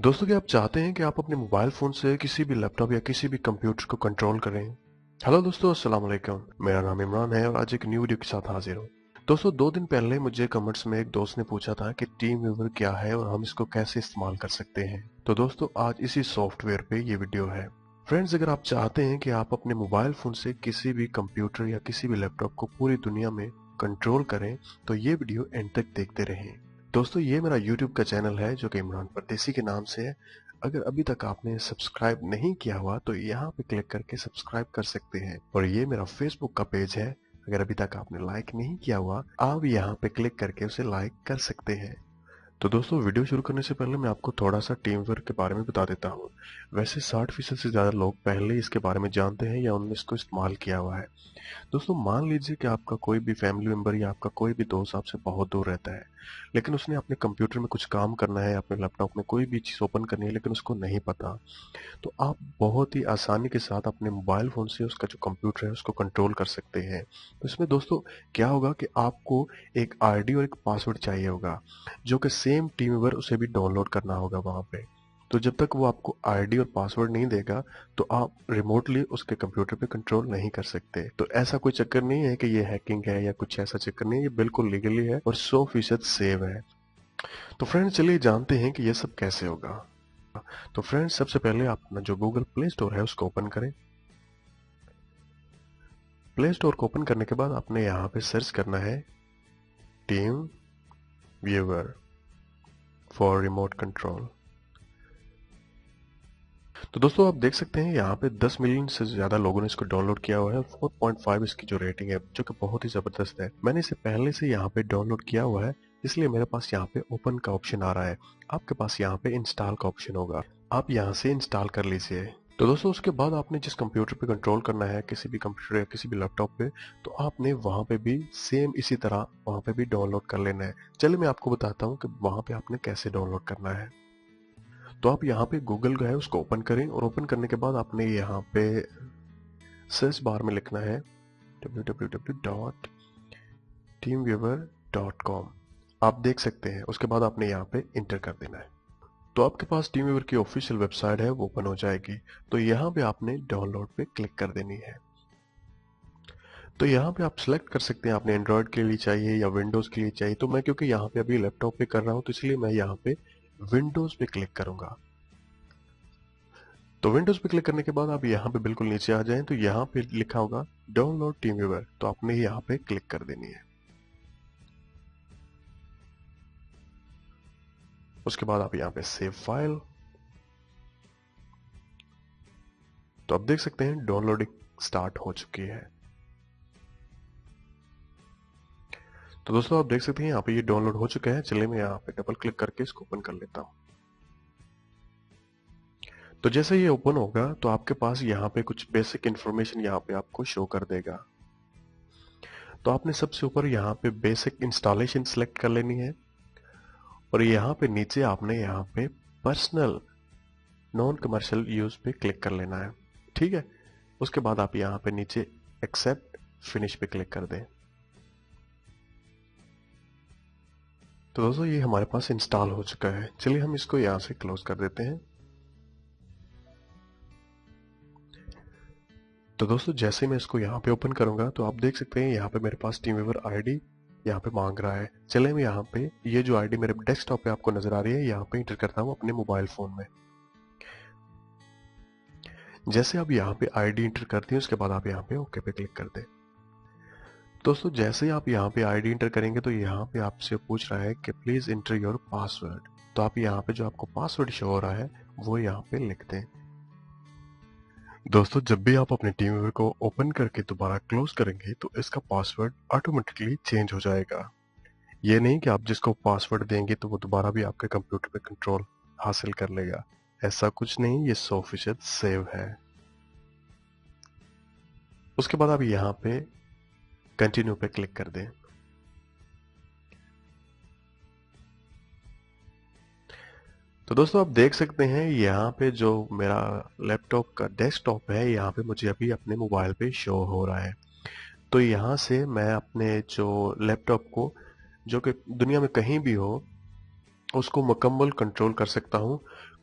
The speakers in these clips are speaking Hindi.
दोस्तों, क्या आप चाहते हैं कि आप अपने मोबाइल फ़ोन से किसी भी लैपटॉप या किसी भी कंप्यूटर को कंट्रोल करें? हेलो दोस्तों, अस्सलाम वालेकुम। मेरा नाम इमरान है और आज एक न्यू वीडियो के साथ हाजिर हूँ। दोस्तों, 2 दिन पहले मुझे कमेंट्स में एक दोस्त ने पूछा था कि टीम व्यूवर क्या है और हम इसको कैसे इस्तेमाल कर सकते हैं। तो दोस्तों, आज इसी सॉफ्टवेयर पे ये वीडियो है। फ्रेंड्स, अगर आप चाहते हैं कि आप अपने मोबाइल फ़ोन से किसी भी कंप्यूटर या किसी भी लैपटॉप को पूरी दुनिया में कंट्रोल करें, तो ये वीडियो एंड तक देखते रहें। दोस्तों, ये मेरा यूट्यूब का चैनल है जो कि इमरान परदेसी के नाम से है। अगर अभी तक आपने सब्सक्राइब नहीं किया हुआ तो यहाँ पे क्लिक करके सब्सक्राइब कर सकते हैं। और ये मेरा फेसबुक का पेज है। अगर अभी तक आपने लाइक नहीं किया हुआ, आप यहाँ पे क्लिक करके उसे लाइक कर सकते हैं। तो दोस्तों, वीडियो शुरू करने से पहले मैं आपको थोड़ा सा टीम वर्क के बारे में बता देता हूँ। वैसे 60% से ज़्यादा लोग पहले ही इसके बारे में जानते हैं या उन्होंने इसको इस्तेमाल किया हुआ है। दोस्तों, मान लीजिए कि आपका कोई भी फैमिली मेंबर या आपका कोई भी दोस्त आपसे बहुत दूर रहता है, लेकिन उसने अपने कंप्यूटर में कुछ काम करना है, अपने लैपटॉप में कोई भी चीज़ ओपन करनी है, लेकिन उसको नहीं पता। तो आप बहुत ही आसानी के साथ अपने मोबाइल फ़ोन से उसका जो कंप्यूटर है उसको कंट्रोल कर सकते हैं। तो इसमें दोस्तों क्या होगा कि आपको एक आईडी और एक पासवर्ड चाहिए होगा, जो कि सेम टीम व्यूअर उसे भी डाउनलोड करना होगा वहाँ पे। तो जब तक वो आपको आईडी और पासवर्ड नहीं देगा, तो आप रिमोटली उसके कंप्यूटर पे कंट्रोल नहीं कर सकते। तो ऐसा कोई चक्कर नहीं है कि ये हैकिंग है या कुछ ऐसा चक्कर नहीं है, ये बिल्कुल लीगली है और 100% सेव है। तो फ्रेंड्स, चलिए जानते हैं कि ये सब कैसे होगा। तो फ्रेंड्स, सबसे पहले आप अपना जो गूगल प्ले स्टोर है उसको ओपन करें। प्ले स्टोर को ओपन करने के बाद आपने यहाँ पे सर्च करना है team viewer for remote control. तो दोस्तों, आप देख सकते हैं यहाँ पे 10 मिलियन से ज़्यादा लोगों ने इसको डाउनलोड किया हुआ है। 4.5 इसकी जो रेटिंग है, जो कि बहुत ही ज़बरदस्त है। मैंने इसे पहले से यहाँ पे डाउनलोड किया हुआ है, इसलिए मेरे पास यहाँ पे ओपन का ऑप्शन आ रहा है। आपके पास यहाँ पे इंस्टॉल का ऑप्शन होगा, आप यहाँ से इंस्टॉल कर लीजिए। तो दोस्तों, उसके बाद आपने जिस कंप्यूटर पे कंट्रोल करना है, किसी भी कंप्यूटर या किसी भी लैपटॉप पे, तो आपने वहाँ पे भी सेम इसी तरह वहाँ पे भी डाउनलोड कर लेना है। चलिए मैं आपको बताता हूँ कि वहाँ पे आपने कैसे डाउनलोड करना है। तो आप यहाँ पे गूगल का है उसको ओपन करें और ओपन करने के बाद आपने यहाँ पे सर्च बार में लिखना है www.teamviewer.com। आप देख सकते हैं, उसके बाद आपने यहाँ पे इंटर कर देना है। तो आपके पास टीम व्यूअर की ऑफिशियल वेबसाइट है, वो ओपन हो जाएगी। तो यहाँ पे आपने डाउनलोड पे क्लिक कर देनी है। तो यहाँ पे आप सिलेक्ट कर सकते हैं, आपने एंड्रॉयड के लिए चाहिए या विंडोज के लिए चाहिए। तो मैं क्योंकि यहाँ पे अभी लैपटॉप पे कर रहा हूँ, तो इसलिए मैं यहाँ पे विंडोज पे क्लिक करूंगा। तो विंडोज पे क्लिक करने के बाद आप यहाँ पे बिल्कुल नीचे आ जाएं, तो यहाँ पे लिखा होगा डाउनलोड टीम व्यूअर, तो आपने यहाँ पे क्लिक कर देनी है। उसके बाद आप यहाँ पे सेव फाइल। तो आप देख सकते हैं डाउनलोडिंग स्टार्ट हो चुकी है। तो दोस्तों, आप देख सकते हैं यहाँ पे ये डाउनलोड हो चुका है। चलिए मैं यहाँ पे डबल क्लिक करके इसको ओपन कर लेता हूँ। तो जैसे ये ओपन होगा तो आपके पास यहाँ पे कुछ बेसिक इंफॉर्मेशन यहाँ पे आपको शो कर देगा। तो आपने सबसे ऊपर यहाँ पे बेसिक इंस्टॉलेशन सेलेक्ट कर लेनी है और यहाँ पे नीचे आपने यहाँ पे पर्सनल नॉन कमर्शियल यूज पे क्लिक कर लेना है। ठीक है, उसके बाद आप यहाँ पे नीचे एक्सेप्ट फिनिश पे क्लिक कर दें। तो दोस्तों, ये हमारे पास इंस्टॉल हो चुका है। चलिए हम इसको यहाँ से क्लोज कर देते हैं। तो दोस्तों, जैसे मैं इसको यहाँ पे ओपन करूंगा तो आप देख सकते हैं यहाँ पे मेरे पास टीम व्यूअर आईडी यहाँ पे मांग रहा है। चलिए मैं यहाँ पे ये जो आईडी मेरे डेस्कटॉप पे आपको नजर आ रही है, यहाँ पे इंटर करता हूँ अपने मोबाइल फोन में। जैसे आप यहाँ पे आईडी इंटर करते हैं, उसके बाद आप यहाँ पे ओके पे क्लिक कर दें। दोस्तों, जैसे ही आप यहाँ पे आईडी इंटर करेंगे तो यहाँ पे आपसे पूछ रहा है कि प्लीज इंटर योर पासवर्ड। तो आप यहाँ पे जो आपको पासवर्ड शो हो रहा है वो यहाँ पे लिख दें। दोस्तों, जब भी आप अपने टीम व्यूअर को ओपन करके दोबारा क्लोज करेंगे तो इसका पासवर्ड ऑटोमेटिकली चेंज हो जाएगा। ये नहीं कि आप जिसको पासवर्ड देंगे तो वो दोबारा भी आपके कंप्यूटर पे कंट्रोल हासिल कर लेगा। ऐसा कुछ नहीं, ये 100% सेव है। उसके बाद आप यहाँ पे कंटिन्यू पे क्लिक कर दें। तो दोस्तों, आप देख सकते हैं यहाँ पे जो मेरा लैपटॉप का डेस्कटॉप है, यहाँ पे मुझे अभी अपने मोबाइल पे शो हो रहा है। तो यहाँ से मैं अपने जो लैपटॉप को, जो कि दुनिया में कहीं भी हो, उसको मुकम्मल कंट्रोल कर सकता हूँ।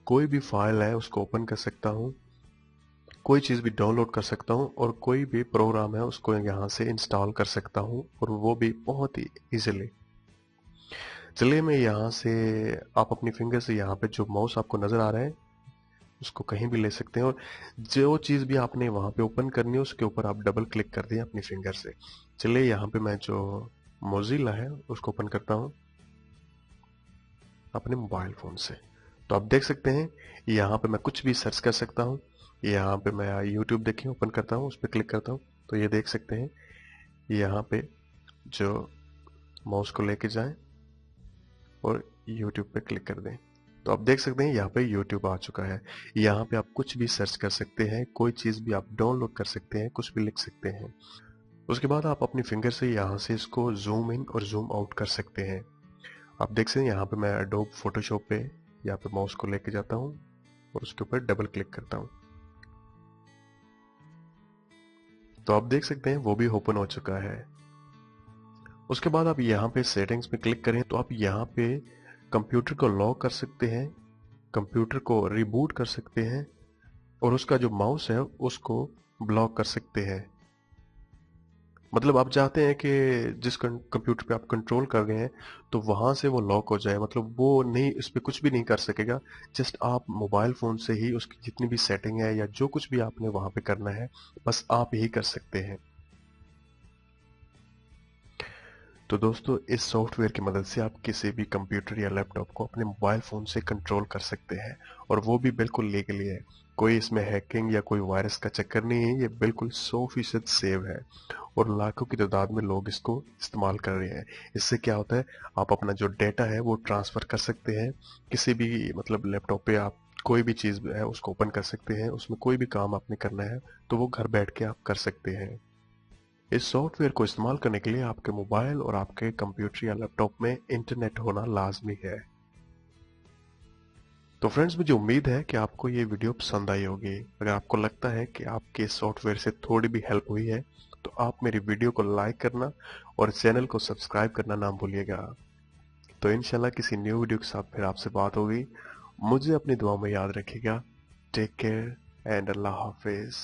कोई भी फाइल है उसको ओपन कर सकता हूँ, कोई चीज़ भी डाउनलोड कर सकता हूँ और कोई भी प्रोग्राम है उसको यहाँ से इंस्टॉल कर सकता हूँ और वो भी बहुत ही इजीली। चलिए मैं यहाँ से, आप अपनी फिंगर से यहाँ पे जो माउस आपको नज़र आ रहा है उसको कहीं भी ले सकते हैं और जो चीज़ भी आपने वहाँ पे ओपन करनी है उसके ऊपर आप डबल क्लिक कर दें अपनी फिंगर से। चलिए यहाँ पे मैं जो मोजिला है उसको ओपन करता हूँ अपने मोबाइल फ़ोन से। तो आप देख सकते हैं यहाँ पे मैं कुछ भी सर्च कर सकता हूँ। यहाँ पे मैं यूट्यूब देखिए ओपन करता हूँ, उस पर क्लिक करता हूँ तो ये देख सकते हैं यहाँ पे जो माउस को लेके जाएं और यूट्यूब पे क्लिक कर दें तो आप देख सकते हैं यहाँ पे यूट्यूब आ चुका है। यहाँ पे आप कुछ भी सर्च कर सकते हैं, कोई चीज़ भी आप डाउनलोड कर सकते हैं, कुछ भी लिख सकते हैं। उसके बाद आप अपनी फिंगर से यहाँ से इसको जूम इन और जूम आउट कर सकते हैं। आप देख सकते हैं यहाँ पे मैं एडोब फोटोशॉप पे यहाँ पे माउस को लेके जाता हूँ और उसके ऊपर डबल क्लिक करता हूँ तो आप देख सकते हैं वो भी ओपन हो चुका है। उसके बाद आप यहाँ पे सेटिंग्स पे क्लिक करें तो आप यहाँ पे कंप्यूटर को लॉक कर सकते हैं, कंप्यूटर को रिबूट कर सकते हैं और उसका जो माउस है उसको ब्लॉक कर सकते हैं। मतलब आप चाहते हैं कि जिस कंप्यूटर पे आप कंट्रोल कर रहे हैं तो वहां से वो लॉक हो जाए, मतलब वो नहीं, इस पे कुछ भी नहीं कर सकेगा। जस्ट आप मोबाइल फोन से ही उसकी जितनी भी सेटिंग है या जो कुछ भी आपने वहां पे करना है बस आप ही कर सकते हैं। तो दोस्तों इस सॉफ्टवेयर की मदद से आप किसी भी कंप्यूटर या लैपटॉप को अपने मोबाइल फ़ोन से कंट्रोल कर सकते हैं और वो भी बिल्कुल लीगली है। कोई इसमें हैकिंग या कोई वायरस का चक्कर नहीं है, ये बिल्कुल 100% सेव है और लाखों की तादाद में लोग इसको इस्तेमाल कर रहे हैं। इससे क्या होता है, आप अपना जो डेटा है वो ट्रांसफ़र कर सकते हैं किसी भी, मतलब लैपटॉप पे आप कोई भी चीज़ है उसको ओपन कर सकते हैं, उसमें कोई भी काम आपने करना है तो वो घर बैठ के आप कर सकते हैं। इस सॉफ्टवेयर को इस्तेमाल करने के लिए आपके मोबाइल और आपके कंप्यूटर या लैपटॉप में इंटरनेट होना लाजमी है। तो फ्रेंड्स मुझे उम्मीद है कि आपको ये वीडियो पसंद आई होगी। अगर आपको लगता है कि आपके सॉफ्टवेयर से थोड़ी भी हेल्प हुई है तो आप मेरी वीडियो को लाइक करना और चैनल को सब्सक्राइब करना ना भूलिएगा। तो इंशाल्लाह किसी न्यू वीडियो के साथ फिर आपसे बात होगी। मुझे अपनी दुआ में याद रखिएगा। टेक केयर एंड अल्लाह हाफिज।